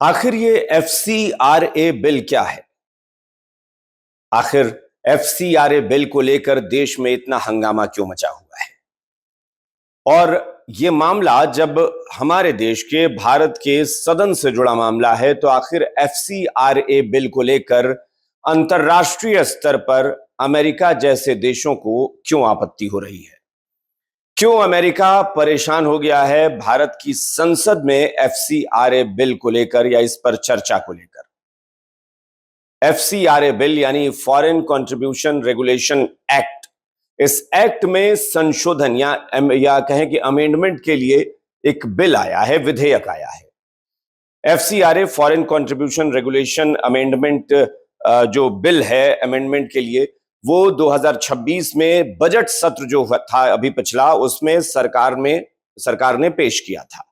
आखिर ये FCRA bill क्या है? आखिर एफसीआरए बिल को लेकर देश में इतना हंगामा क्यों मचा हुआ है? और ये मामला जब हमारे देश के भारत के सदन से जुड़ा मामला है, तो आखिर एफसीआरए बिल को लेकर अंतर्राष्ट्रीय स्तर पर अमेरिका जैसे देशों को क्यों आपत्ति हो रही है? क्यों अमेरिका परेशान हो गया है भारत की संसद में एफसीआरए बिल को लेकर या इस पर चर्चा को लेकर? एफसीआरए बिल यानी फॉरेन कंट्रीब्यूशन रेगुलेशन एक्ट, इस एक्ट में संशोधन या कहें कि अमेंडमेंट के लिए एक बिल आया है, विधेयक आया है। FCRA foreign contribution regulation amendment जो बिल है अमेंडमेंट के लिए, वो 2026 में बजट सत्र जो था अभी पिछला, उसमें सरकार ने पेश किया था।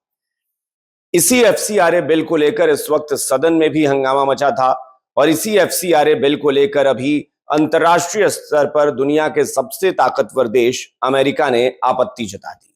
इसी एफसीआरए बिल को लेकर इस वक्त सदन में भी हंगामा मचा था और इसी एफसीआरए बिल को लेकर अभी अंतर्राष्ट्रीय स्तर पर दुनिया के सबसे ताकतवर देश अमेरिका ने आपत्ति जता दी,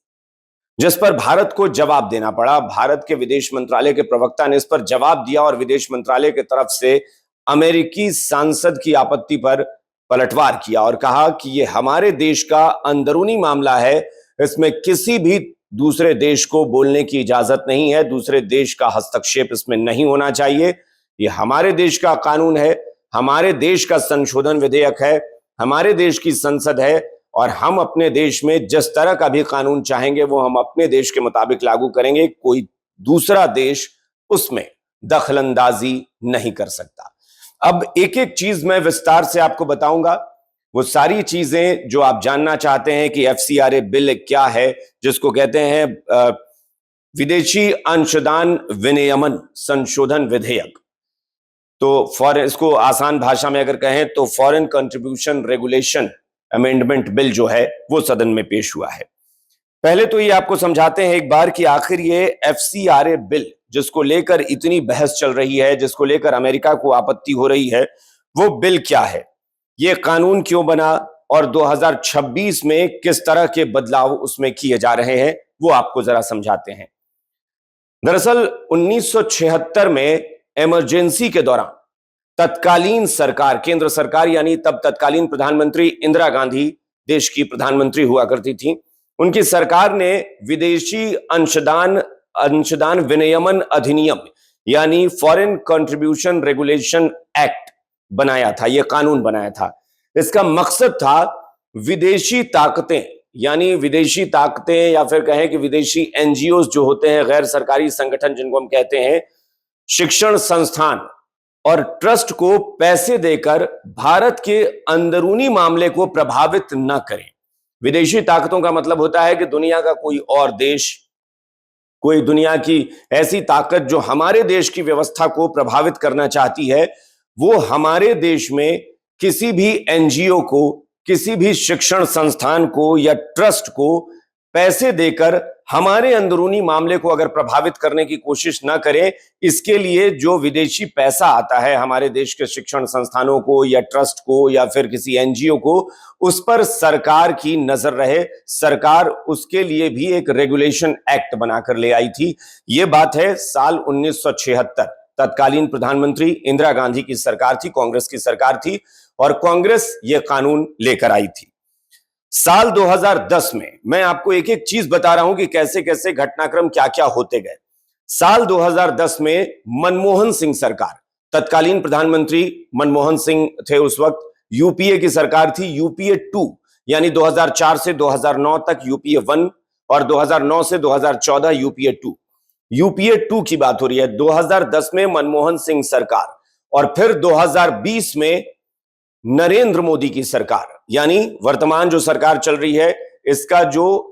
जिस पर भारत को जवाब देना पड़ा। भारत के विदेश मंत्रालय के प्रवक्ता ने इस पर जवाब दिया और विदेश मंत्रालय की तरफ से अमेरिकी सांसद की आपत्ति पर पलटवार किया और कहा कि यह हमारे देश का अंदरूनी मामला है, इसमें किसी भी दूसरे देश को बोलने की इजाजत नहीं है, दूसरे देश का हस्तक्षेप इसमें नहीं होना चाहिए। यह हमारे देश का कानून है, हमारे देश का संशोधन विधेयक है, हमारे देश की संसद है और हम अपने देश में जिस तरह का भी कानून चाहेंगे वो हम अपने देश के मुताबिक लागू करेंगे। कोई दूसरा देश उसमें दखलंदाजी नहीं कर सकता। अब एक एक चीज मैं विस्तार से आपको बताऊंगा, वो सारी चीजें जो आप जानना चाहते हैं कि एफसीआरए बिल क्या है, जिसको कहते हैं विदेशी अंशदान विनियमन संशोधन विधेयक। तो इसको आसान भाषा में अगर कहें तो foreign contribution regulation amendment bill जो है वो सदन में पेश हुआ है। पहले तो ये आपको समझाते हैं एक बार कि आखिर ये एफसीआरए बिल जिसको लेकर इतनी बहस चल रही है, जिसको लेकर अमेरिका को आपत्ति हो रही है, वो बिल क्या है, ये कानून क्यों बना और 2026 में किस तरह के बदलाव उसमें किए जा रहे हैं, वो आपको जरा समझाते हैं। दरअसल 1976 में इमरजेंसी के दौरान तत्कालीन सरकार, केंद्र सरकार यानी तब तत्कालीन प्रधानमंत्री इंदिरा गांधी देश की प्रधानमंत्री हुआ करती थी, उनकी सरकार ने विदेशी अंशदान विनियमन अधिनियम यानी फॉरेन कंट्रीब्यूशन रेगुलेशन एक्ट बनाया था, यह कानून बनाया था। इसका मकसद था विदेशी ताकतें या फिर कहें कि विदेशी एनजीओ जो होते हैं, गैर सरकारी संगठन जिनको हम कहते हैं, शिक्षण संस्थान और ट्रस्ट को पैसे देकर भारत के अंदरूनी मामले को प्रभावित न करें। विदेशी ताकतों का मतलब होता है कि दुनिया का कोई और देश, कोई दुनिया की ऐसी ताकत जो हमारे देश की व्यवस्था को प्रभावित करना चाहती है, वो हमारे देश में किसी भी एनजीओ को, किसी भी शिक्षण संस्थान को या ट्रस्ट को पैसे देकर हमारे अंदरूनी मामले को अगर प्रभावित करने की कोशिश ना करें। इसके लिए जो विदेशी पैसा आता है हमारे देश के शिक्षण संस्थानों को या ट्रस्ट को या फिर किसी एनजीओ को, उस पर सरकार की नजर रहे। सरकार उसके लिए भी एक रेगुलेशन एक्ट बनाकर ले आई थी। यह बात है साल 1976, तत्कालीन प्रधानमंत्री इंदिरा गांधी की सरकार थी, कांग्रेस की सरकार थी और कांग्रेस यह कानून लेकर आई थी। साल 2010 में मैं आपको एक एक चीज बता रहा हूं कि कैसे कैसे घटनाक्रम क्या क्या होते गए। साल 2010 में मनमोहन सिंह सरकार, तत्कालीन प्रधानमंत्री मनमोहन सिंह थे उस वक्त, यूपीए की सरकार थी, यूपीए 2 यानी 2004 से 2009 तक यूपीए 1 और 2009 से 2014 यूपीए 2। यूपीए 2 की बात हो रही है। 2010 में मनमोहन सिंह सरकार और फिर 2020 में नरेंद्र मोदी की सरकार, यानी वर्तमान जो सरकार चल रही है, इसका जो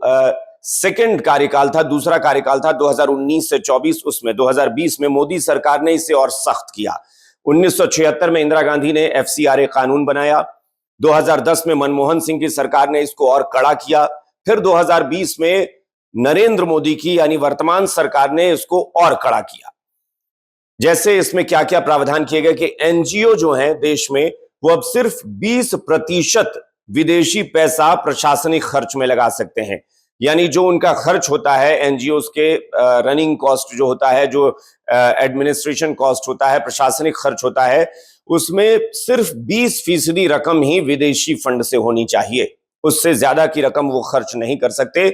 सेकंड कार्यकाल था, दूसरा कार्यकाल था 2019 से 24, उसमें 2020 में मोदी सरकार ने इसे और सख्त किया। 1976 में इंदिरा गांधी ने एफसीआरए कानून बनाया, 2010 में मनमोहन सिंह की सरकार ने इसको और कड़ा किया, फिर 2020 में नरेंद्र मोदी की यानी वर्तमान सरकार ने इसको और कड़ा किया। जैसे इसमें क्या क्या प्रावधान किए गए कि एनजीओ जो है देश में, वो अब सिर्फ 20% विदेशी पैसा प्रशासनिक खर्च में लगा सकते हैं। यानी जो उनका खर्च होता है एनजीओ के, रनिंग कॉस्ट जो होता है, जो एडमिनिस्ट्रेशन कॉस्ट होता है, प्रशासनिक खर्च होता है, उसमें सिर्फ 20% रकम ही विदेशी फंड से होनी चाहिए। उससे ज्यादा की रकम वो खर्च नहीं कर सकते।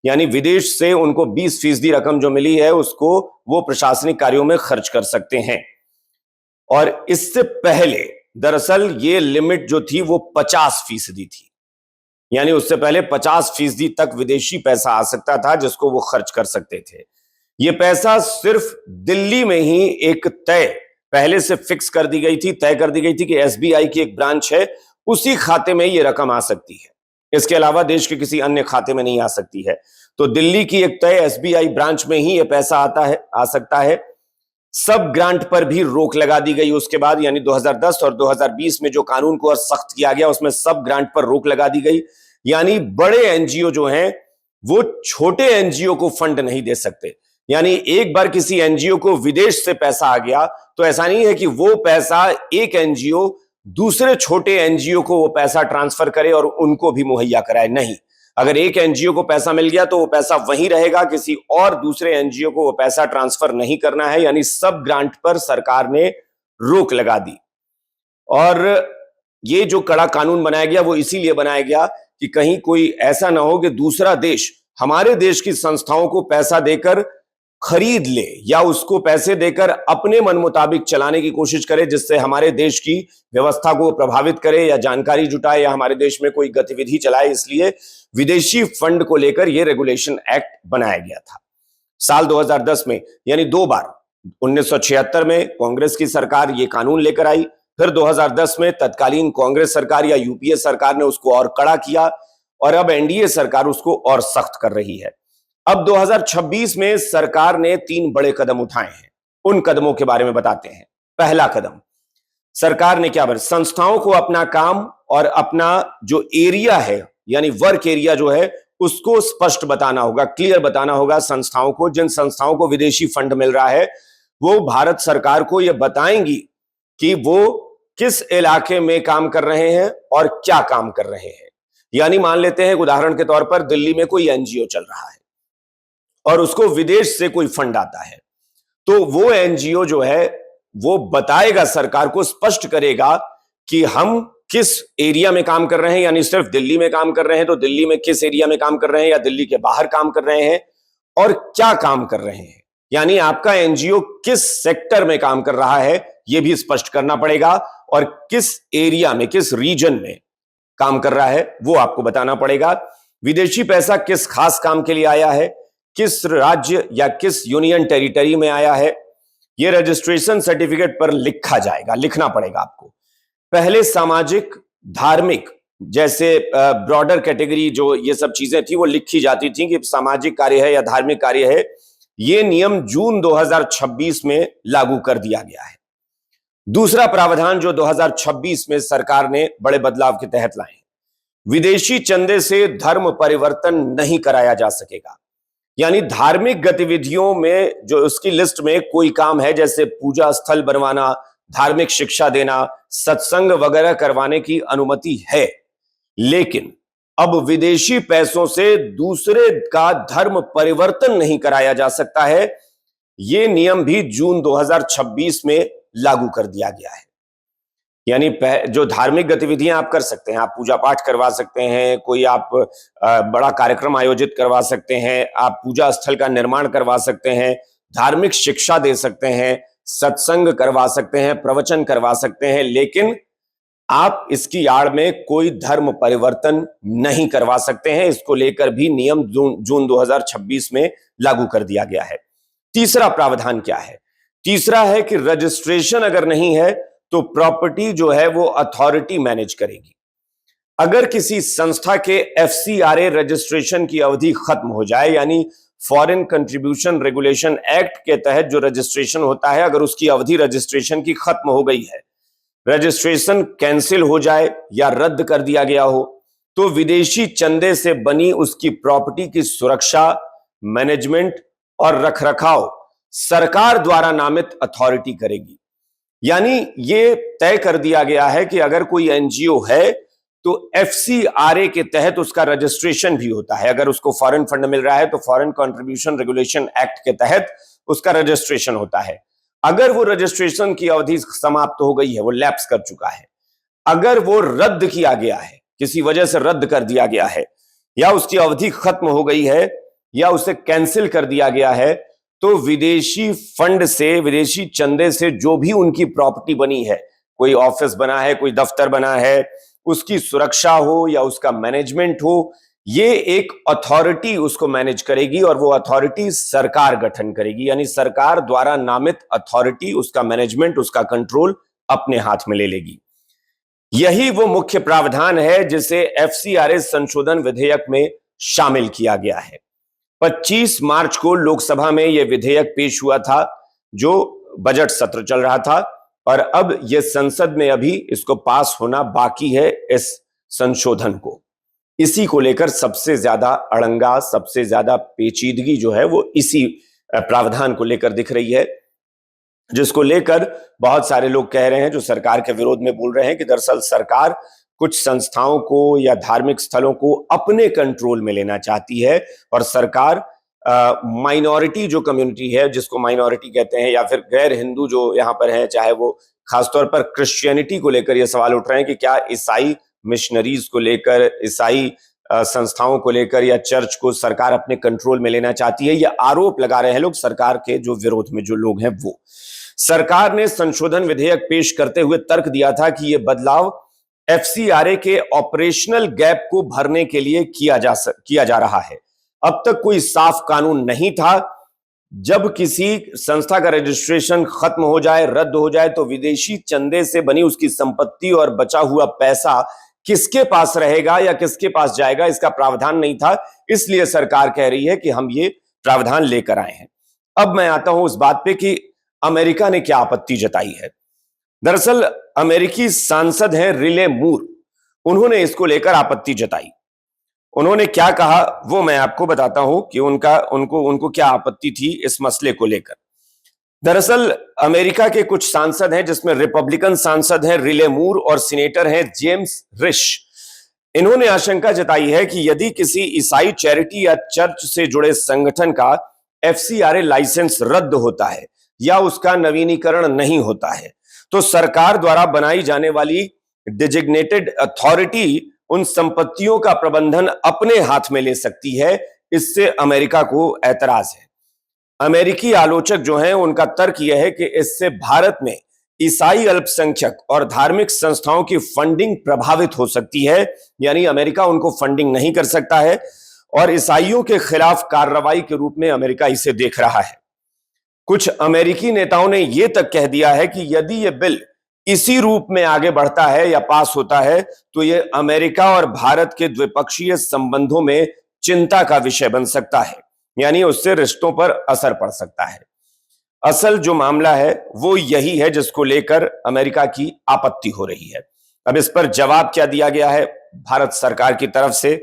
यानी विदेश से उनको 20% रकम जो मिली है उसको वो प्रशासनिक कार्यों में खर्च कर सकते हैं। और इससे पहले दरअसल ये लिमिट जो थी वो 50% थी। यानी उससे पहले 50% तक विदेशी पैसा आ सकता था जिसको वो खर्च कर सकते थे। ये पैसा सिर्फ दिल्ली में ही एक तय पहले से फिक्स कर दी गई थी, तय कर दी गई थी कि एसबीआई की एक ब्रांच है, उसी खाते में ये रकम आ सकती है। इसके अलावा देश के किसी अन्य खाते में नहीं आ सकती है। तो दिल्ली की एक तय एसबीआई ब्रांच में ही ये पैसा आ सकता है। सब ग्रांट पर भी रोक लगा दी गई उसके बाद, यानी 2010 और 2020 में जो कानून को और सख्त किया गया उसमें सब ग्रांट पर रोक लगा दी गई। यानी बड़े एनजीओ जो हैं वो छोटे एनजीओ को फंड नहीं दे सकते। यानी एक बार किसी एनजीओ को विदेश से पैसा आ गया तो ऐसा नहीं है कि वो पैसा एक एनजीओ दूसरे छोटे एनजीओ को वो पैसा ट्रांसफर करे और उनको भी मुहैया कराए। नहीं, अगर एक एनजीओ को पैसा मिल गया तो वो पैसा वहीं रहेगा, किसी और दूसरे एनजीओ को वो पैसा ट्रांसफर नहीं करना है। यानी सब ग्रांट पर सरकार ने रोक लगा दी। और ये जो कड़ा कानून बनाया गया वो इसीलिए बनाया गया कि कहीं कोई ऐसा ना हो कि दूसरा देश हमारे देश की संस्थाओं को पैसा देकर खरीद ले या उसको पैसे देकर अपने मन मुताबिक चलाने की कोशिश करे, जिससे हमारे देश की व्यवस्था को प्रभावित करे या जानकारी जुटाए या हमारे देश में कोई गतिविधि चलाए। इसलिए विदेशी फंड को लेकर यह रेगुलेशन एक्ट बनाया गया था साल 2010 में। यानी दो बार, 1976 में कांग्रेस की सरकार ये कानून लेकर आई, फिर 2010 में तत्कालीन कांग्रेस सरकार या यूपीए सरकार ने उसको और कड़ा किया, और अब एनडीए सरकार उसको और सख्त कर रही है। अब 2026 में सरकार ने 3 बड़े कदम उठाए हैं। उन कदमों के बारे में बताते हैं। पहला कदम, सरकार ने क्या, संस्थाओं को अपना काम और अपना जो एरिया है यानी वर्क एरिया जो है उसको स्पष्ट बताना होगा, क्लियर बताना होगा संस्थाओं को। जिन संस्थाओं को विदेशी फंड मिल रहा है वो भारत सरकार को यह बताएंगी कि वो किस इलाके में काम कर रहे हैं और क्या काम कर रहे हैं। यानी मान लेते हैं उदाहरण के तौर पर दिल्ली में कोई एनजीओ चल रहा है और उसको विदेश से कोई फंड आता है, तो वो एनजीओ जो है वो बताएगा, सरकार को स्पष्ट करेगा कि हम किस एरिया में काम कर रहे हैं। यानी सिर्फ दिल्ली में काम कर रहे हैं तो दिल्ली में किस एरिया में काम कर रहे हैं, या दिल्ली के बाहर काम कर रहे हैं और क्या काम कर रहे हैं। यानी आपका एनजीओ किस सेक्टर में काम कर रहा है यह भी स्पष्ट करना पड़ेगा, और किस एरिया में, किस रीजन में काम कर रहा है वो आपको बताना पड़ेगा। विदेशी पैसा किस खास काम के लिए आया है, किस राज्य या किस यूनियन टेरिटरी में आया है, यह रजिस्ट्रेशन सर्टिफिकेट पर लिखा जाएगा, लिखना पड़ेगा आपको। पहले सामाजिक धार्मिक जैसे ब्रॉडर कैटेगरी जो ये सब चीजें थी वो लिखी जाती थी कि सामाजिक कार्य है या धार्मिक कार्य है। ये नियम जून 2026 में लागू कर दिया गया है। दूसरा प्रावधान जो 2026 में सरकार ने बड़े बदलाव के तहत लाए, विदेशी चंदे से धर्म परिवर्तन नहीं कराया जा सकेगा। यानी धार्मिक गतिविधियों में जो उसकी लिस्ट में कोई काम है जैसे पूजा स्थल बनवाना, धार्मिक शिक्षा देना, सत्संग वगैरह करवाने की अनुमति है, लेकिन अब विदेशी पैसों से दूसरे का धर्म परिवर्तन नहीं कराया जा सकता है। यह नियम भी जून 2026 में लागू कर दिया गया है। यानी जो धार्मिक गतिविधियां आप कर सकते हैं, आप पूजा पाठ करवा सकते हैं, कोई आप बड़ा कार्यक्रम आयोजित करवा सकते हैं, आप पूजा स्थल का निर्माण करवा सकते हैं, धार्मिक शिक्षा दे सकते हैं, सत्संग करवा सकते हैं, प्रवचन करवा सकते हैं, लेकिन आप इसकी आड़ में कोई धर्म परिवर्तन नहीं करवा सकते हैं। इसको लेकर भी नियम जून 2026 में लागू कर दिया गया है। तीसरा प्रावधान क्या है? तीसरा है कि रजिस्ट्रेशन अगर नहीं है तो प्रॉपर्टी जो है वो अथॉरिटी मैनेज करेगी। अगर किसी संस्था के एफसीआरए रजिस्ट्रेशन की अवधि खत्म हो जाए, यानी फॉरेन कंट्रीब्यूशन रेगुलेशन एक्ट के तहत जो रजिस्ट्रेशन होता है, अगर उसकी अवधि रजिस्ट्रेशन की खत्म हो गई है, रजिस्ट्रेशन कैंसिल हो जाए या रद्द कर दिया गया हो, तो विदेशी चंदे से बनी उसकी प्रॉपर्टी की सुरक्षा, मैनेजमेंट और रखरखाव सरकार द्वारा नामित अथॉरिटी करेगी। यानी ये तय कर दिया गया है कि अगर कोई एनजीओ है तो एफसीआरए के तहत उसका रजिस्ट्रेशन भी होता है। अगर उसको फॉरेन फंड मिल रहा है तो फॉरेन कंट्रीब्यूशन रेगुलेशन एक्ट के तहत उसका रजिस्ट्रेशन होता है। अगर वो रजिस्ट्रेशन की अवधि समाप्त हो गई है, वो लैप्स कर चुका है, अगर वो रद्द किया गया है, किसी वजह से रद्द कर दिया गया है, या उसकी अवधि खत्म हो गई है, या उसे कैंसिल कर दिया गया है, तो विदेशी फंड से, विदेशी चंदे से जो भी उनकी प्रॉपर्टी बनी है, कोई ऑफिस बना है, कोई दफ्तर बना है, उसकी सुरक्षा हो या उसका मैनेजमेंट हो, ये एक अथॉरिटी उसको मैनेज करेगी और वो अथॉरिटी सरकार गठन करेगी। यानी सरकार द्वारा नामित अथॉरिटी उसका मैनेजमेंट, उसका कंट्रोल अपने हाथ में ले लेगी। यही वो मुख्य प्रावधान है जिसे एफसीआरए संशोधन विधेयक में शामिल किया गया है। 25 मार्च को लोकसभा में यह विधेयक पेश हुआ था, जो बजट सत्र चल रहा था, और अब यह संसद में अभी इसको पास होना बाकी है। इस संशोधन को, इसी को लेकर सबसे ज्यादा अड़ंगा, सबसे ज्यादा पेचीदगी जो है वो इसी प्रावधान को लेकर दिख रही है, जिसको लेकर बहुत सारे लोग कह रहे हैं, जो सरकार के विरोध में बोल रहे हैं, कि दरअसल सरकार कुछ संस्थाओं को या धार्मिक स्थलों को अपने कंट्रोल में लेना चाहती है, और सरकार माइनॉरिटी जो कम्युनिटी है, जिसको माइनॉरिटी कहते हैं, या फिर गैर हिंदू जो यहाँ पर है, चाहे वो खासतौर पर क्रिश्चियनिटी को लेकर ये सवाल उठ रहे हैं कि क्या ईसाई मिशनरीज को लेकर, ईसाई संस्थाओं को लेकर या चर्च को सरकार अपने कंट्रोल में लेना चाहती है। यह आरोप लगा रहे हैं लोग, सरकार के जो विरोध में जो लोग हैं वो। सरकार ने संशोधन विधेयक पेश करते हुए तर्क दिया था कि यह बदलाव एफसीआरए के ऑपरेशनल गैप को भरने के लिए किया जा रहा है। अब तक कोई साफ कानून नहीं था। जब किसी संस्था का रजिस्ट्रेशन खत्म हो जाए, रद्द हो जाए, तो विदेशी चंदे से बनी उसकी संपत्ति और बचा हुआ पैसा किसके पास रहेगा या किसके पास जाएगा, इसका प्रावधान नहीं था। इसलिए सरकार कह रही है कि हम ये प्रावधान लेकर आए हैं। अब मैं आता हूं उस बात पे कि अमेरिका ने क्या आपत्ति जताई है। दरअसल अमेरिकी सांसद हैं रिले मूर, उन्होंने इसको लेकर आपत्ति जताई। उन्होंने क्या कहा वो मैं आपको बताता हूं कि उनको क्या आपत्ति थी इस मसले को लेकर। दरअसल अमेरिका के कुछ सांसद हैं, जिसमें रिपब्लिकन सांसद हैं रिले मूर और सीनेटर हैं जेम्स रिश। इन्होंने आशंका जताई है कि यदि किसी ईसाई चैरिटी या चर्च से जुड़े संगठन का एफसीआरए लाइसेंस रद्द होता है या उसका नवीनीकरण नहीं होता है, तो सरकार द्वारा बनाई जाने वाली डिजिग्नेटेड अथॉरिटी उन संपत्तियों का प्रबंधन अपने हाथ में ले सकती है। इससे अमेरिका को ऐतराज है। अमेरिकी आलोचक जो हैं, उनका तर्क यह है कि इससे भारत में ईसाई अल्पसंख्यक और धार्मिक संस्थाओं की फंडिंग प्रभावित हो सकती है। यानी अमेरिका उनको फंडिंग नहीं कर सकता है, और ईसाइयों के खिलाफ कार्रवाई के रूप में अमेरिका इसे देख रहा है। कुछ अमेरिकी नेताओं ने यह तक कह दिया है कि यदि यह बिल इसी रूप में आगे बढ़ता है या पास होता है, तो यह अमेरिका और भारत के द्विपक्षीय संबंधों में चिंता का विषय बन सकता है। यानी उससे रिश्तों पर असर पड़ सकता है। असल जो मामला है वो यही है जिसको लेकर अमेरिका की आपत्ति हो रही है। अब इस पर जवाब क्या दिया गया है भारत सरकार की तरफ से,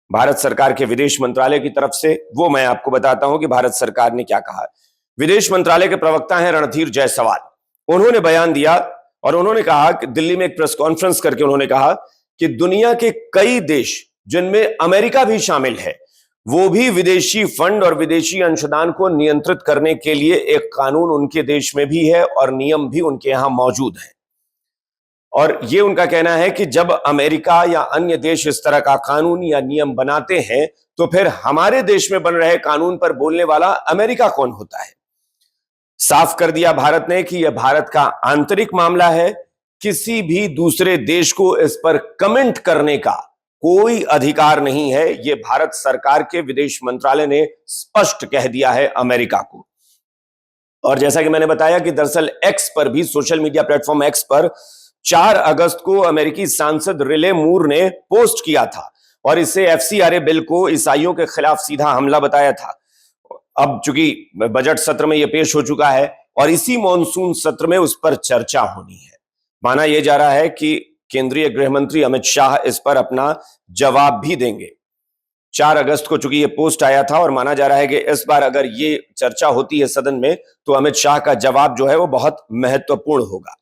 भारत सरकार के विदेश मंत्रालय की तरफ से, वो मैं आपको बताता हूं कि भारत सरकार ने क्या कहा। विदेश मंत्रालय के प्रवक्ता हैं रणधीर जायसवाल। उन्होंने बयान दिया और उन्होंने कहा कि दिल्ली में एक प्रेस कॉन्फ्रेंस करके उन्होंने कहा कि दुनिया के कई देश, जिनमें अमेरिका भी शामिल है, वो भी विदेशी फंड और विदेशी अंशदान को नियंत्रित करने के लिए एक कानून उनके देश में भी है और नियम भी उनके यहां मौजूद है। और ये उनका कहना है कि जब अमेरिका या अन्य देश इस तरह का कानून या नियम बनाते हैं, तो फिर हमारे देश में बन रहे कानून पर बोलने वाला अमेरिका कौन होता है। साफ कर दिया भारत ने कि यह भारत का आंतरिक मामला है, किसी भी दूसरे देश को इस पर कमेंट करने का कोई अधिकार नहीं है। यह भारत सरकार के विदेश मंत्रालय ने स्पष्ट कह दिया है अमेरिका को। और जैसा कि मैंने बताया कि दरअसल एक्स पर भी, सोशल मीडिया प्लेटफॉर्म एक्स पर 4 अगस्त को अमेरिकी सांसद रिले मूर ने पोस्ट किया था और इसे एफसीआरए बिल को ईसाइयों के खिलाफ सीधा हमला बताया था। अब चूंकि बजट सत्र में यह पेश हो चुका है और इसी मॉनसून सत्र में उस पर चर्चा होनी है। माना यह जा रहा है कि केंद्रीय गृह मंत्री अमित शाह इस पर अपना जवाब भी देंगे। 4 अगस्त को चूंकि यह पोस्ट आया था और माना जा रहा है कि इस बार अगर ये चर्चा होती है सदन में, तो अमित शाह का जवाब जो है वो बहुत महत्वपूर्ण होगा।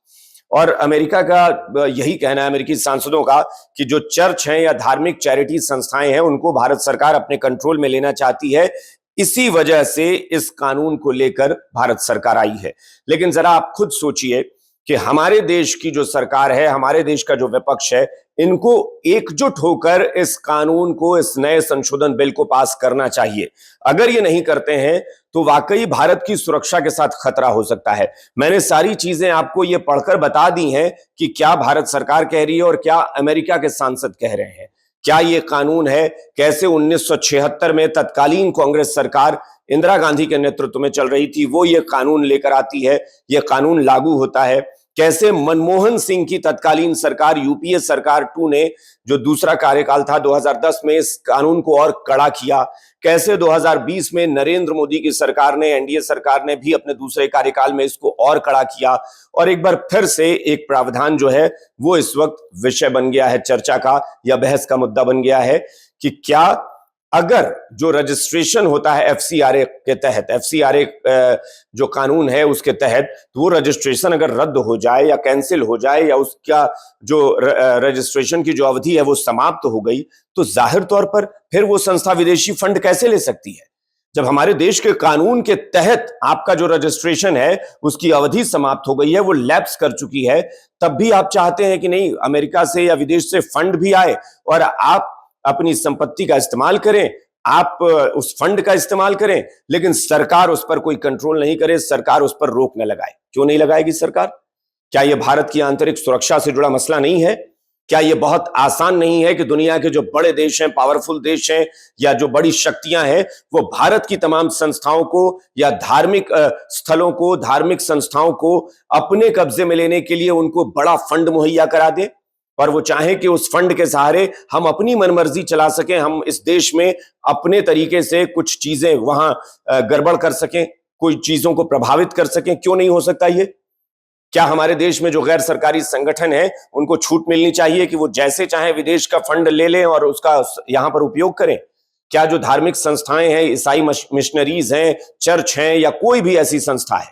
और अमेरिका का यही कहना है, अमेरिकी सांसदों का, कि जो चर्च हैं या धार्मिक चैरिटी संस्थाएं हैं उनको भारत सरकार अपने कंट्रोल में लेना चाहती है। इसी वजह से इस कानून को लेकर भारत सरकार आई है। लेकिन जरा आप खुद सोचिए कि हमारे देश की जो सरकार है, हमारे देश का जो विपक्ष है, इनको एकजुट होकर इस कानून को, इस नए संशोधन बिल को पास करना चाहिए। अगर ये नहीं करते हैं तो वाकई भारत की सुरक्षा के साथ खतरा हो सकता है। मैंने सारी चीजें आपको ये पढ़कर बता दी हैं कि क्या भारत सरकार कह रही है और क्या अमेरिका के सांसद कह रहे हैं। क्या ये कानून है, कैसे 1976 में तत्कालीन कांग्रेस सरकार इंदिरा गांधी के नेतृत्व में चल रही थी, वो ये कानून लेकर आती है, ये कानून लागू होता है। कैसे मनमोहन सिंह की तत्कालीन सरकार, यूपीए सरकार 2 ने, जो दूसरा कार्यकाल था 2010 में, इस कानून को और कड़ा किया। कैसे 2020 में नरेंद्र मोदी की सरकार ने, एनडीए सरकार ने भी अपने दूसरे कार्यकाल में इसको और कड़ा किया। और एक बार फिर से एक प्रावधान जो है वो इस वक्त विषय बन गया है चर्चा का, या बहस का मुद्दा बन गया है कि क्या अगर जो रजिस्ट्रेशन होता है एफसीआरए के तहत, एफसीआरए जो कानून है उसके तहत, तो वो रजिस्ट्रेशन अगर रद्द हो जाए या कैंसिल हो जाए या उसका जो रजिस्ट्रेशन की जो अवधि है वो समाप्त हो गई, तो जाहिर तौर पर फिर वो संस्था विदेशी फंड कैसे ले सकती है? जब हमारे देश के कानून के तहत आपका जो रजिस्ट्रेशन है उसकी अवधि समाप्त हो गई है, वो लैप्स कर चुकी है, तब भी आप चाहते हैं कि नहीं, अमेरिका से या विदेश से फंड भी आए और आप अपनी संपत्ति का इस्तेमाल करें, आप उस फंड का इस्तेमाल करें, लेकिन सरकार उस पर कोई कंट्रोल नहीं करे, सरकार उस पर रोक न लगाए। क्यों नहीं लगाएगी सरकार? क्या यह भारत की आंतरिक सुरक्षा से जुड़ा मसला नहीं है? क्या यह बहुत आसान नहीं है कि दुनिया के जो बड़े देश हैं, पावरफुल देश हैं, या जो बड़ी शक्तियां हैं, वो भारत की तमाम संस्थाओं को या धार्मिक स्थलों को, धार्मिक संस्थाओं को अपने कब्जे में लेने के लिए उनको बड़ा फंड मुहैया करा दें और वो चाहें कि उस फंड के सहारे हम अपनी मनमर्जी चला सकें, हम इस देश में अपने तरीके से कुछ चीजें वहां गड़बड़ कर सकें, कोई चीजों को प्रभावित कर सकें? क्यों नहीं हो सकता ये? क्या हमारे देश में जो गैर सरकारी संगठन है उनको छूट मिलनी चाहिए कि वो जैसे चाहे विदेश का फंड ले लें और उसका यहां पर उपयोग करें? क्या जो धार्मिक संस्थाएं हैं, ईसाई मिशनरीज हैं, चर्च हैं, या कोई भी ऐसी संस्था है,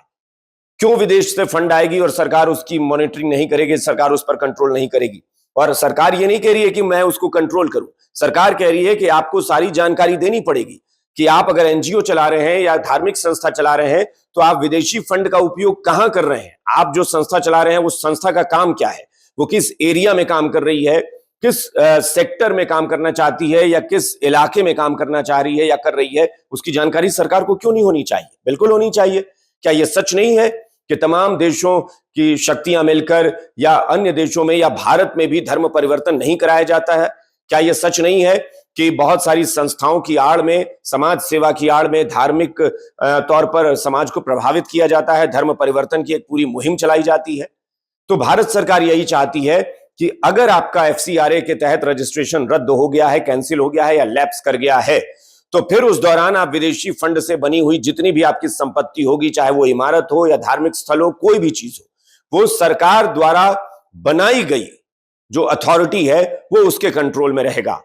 क्यों विदेश से फंड आएगी और सरकार उसकी मॉनिटरिंग नहीं करेगी, सरकार उस पर कंट्रोल नहीं करेगी? और सरकार ये नहीं कह रही है कि मैं उसको कंट्रोल करूं, सरकार कह रही है कि आपको सारी जानकारी देनी पड़ेगी कि आप अगर एनजीओ चला रहे हैं या धार्मिक संस्था चला रहे हैं तो आप विदेशी फंड का उपयोग कहां कर रहे हैं, आप जो संस्था चला रहे हैं उस संस्था का काम क्या है, वो किस एरिया में काम कर रही है, किस सेक्टर में काम करना चाहती है, या किस इलाके में काम करना चाह रही है या कर रही है, उसकी जानकारी सरकार को क्यों नहीं होनी चाहिए? बिल्कुल होनी चाहिए। क्या यह सच नहीं है कि तमाम देशों की शक्तियां मिलकर या अन्य देशों में या भारत में भी धर्म परिवर्तन नहीं कराया जाता है? क्या यह सच नहीं है कि बहुत सारी संस्थाओं की आड़ में, समाज सेवा की आड़ में, धार्मिक तौर पर समाज को प्रभावित किया जाता है, धर्म परिवर्तन की एक पूरी मुहिम चलाई जाती है? तो भारत सरकार यही चाहती है कि अगर आपका एफसीआरए के तहत रजिस्ट्रेशन रद्द हो गया है, कैंसिल हो गया है या लैप्स कर गया है, तो फिर उस दौरान आप विदेशी फंड से बनी हुई जितनी भी आपकी संपत्ति होगी, चाहे वो इमारत हो या धार्मिक स्थल हो, कोई भी चीज हो, वो सरकार द्वारा बनाई गई जो अथॉरिटी है वो उसके कंट्रोल में रहेगा।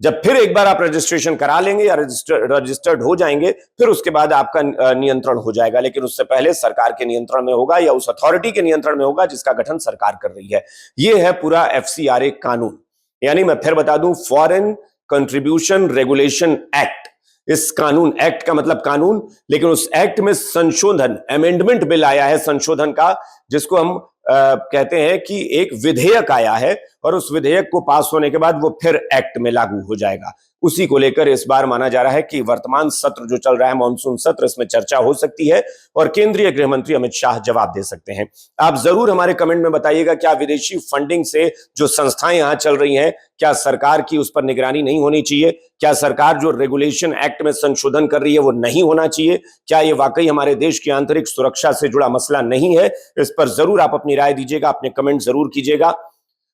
जब फिर एक बार आप रजिस्ट्रेशन करा लेंगे या रजिस्टर्ड हो जाएंगे, फिर उसके बाद आपका नियंत्रण हो जाएगा, लेकिन उससे पहले सरकार के नियंत्रण में होगा या उस अथॉरिटी के नियंत्रण में होगा जिसका गठन सरकार कर रही है। यह है पूरा एफसीआरए कानून, यानी मैं फिर बता दूं, फॉरेन कंट्रीब्यूशन रेगुलेशन एक्ट। इस कानून, एक्ट का मतलब कानून, लेकिन उस एक्ट में संशोधन, अमेंडमेंट बिल आया है संशोधन का, जिसको हम कहते हैं कि एक विधेयक आया है और उस विधेयक को पास होने के बाद वो फिर एक्ट में लागू हो जाएगा। उसी को लेकर इस बार माना जा रहा है कि वर्तमान सत्र जो चल रहा है, मानसून सत्र, इसमें चर्चा हो सकती है और केंद्रीय गृह मंत्री अमित शाह जवाब दे सकते हैं। आप जरूर हमारे कमेंट में बताइएगा, क्या विदेशी फंडिंग से जो संस्थाएं यहां चल रही हैं, क्या सरकार की उस पर निगरानी नहीं होनी चाहिए? क्या सरकार जो रेगुलेशन एक्ट में संशोधन कर रही है वो नहीं होना चाहिए? क्या ये वाकई हमारे देश की आंतरिक सुरक्षा से जुड़ा मसला नहीं है? इस पर जरूर आप अपनी राय दीजिएगा, अपने कमेंट जरूर कीजिएगा।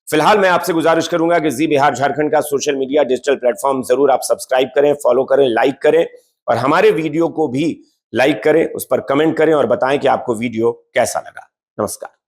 फिलहाल मैं आपसे गुजारिश करूंगा कि जी बिहार झारखंड का सोशल मीडिया डिजिटल प्लेटफॉर्म जरूर आप सब्सक्राइब करें, फॉलो करें, लाइक करें और हमारे वीडियो को भी लाइक करें, उस पर कमेंट करें और बताएं कि आपको वीडियो कैसा लगा। नमस्कार।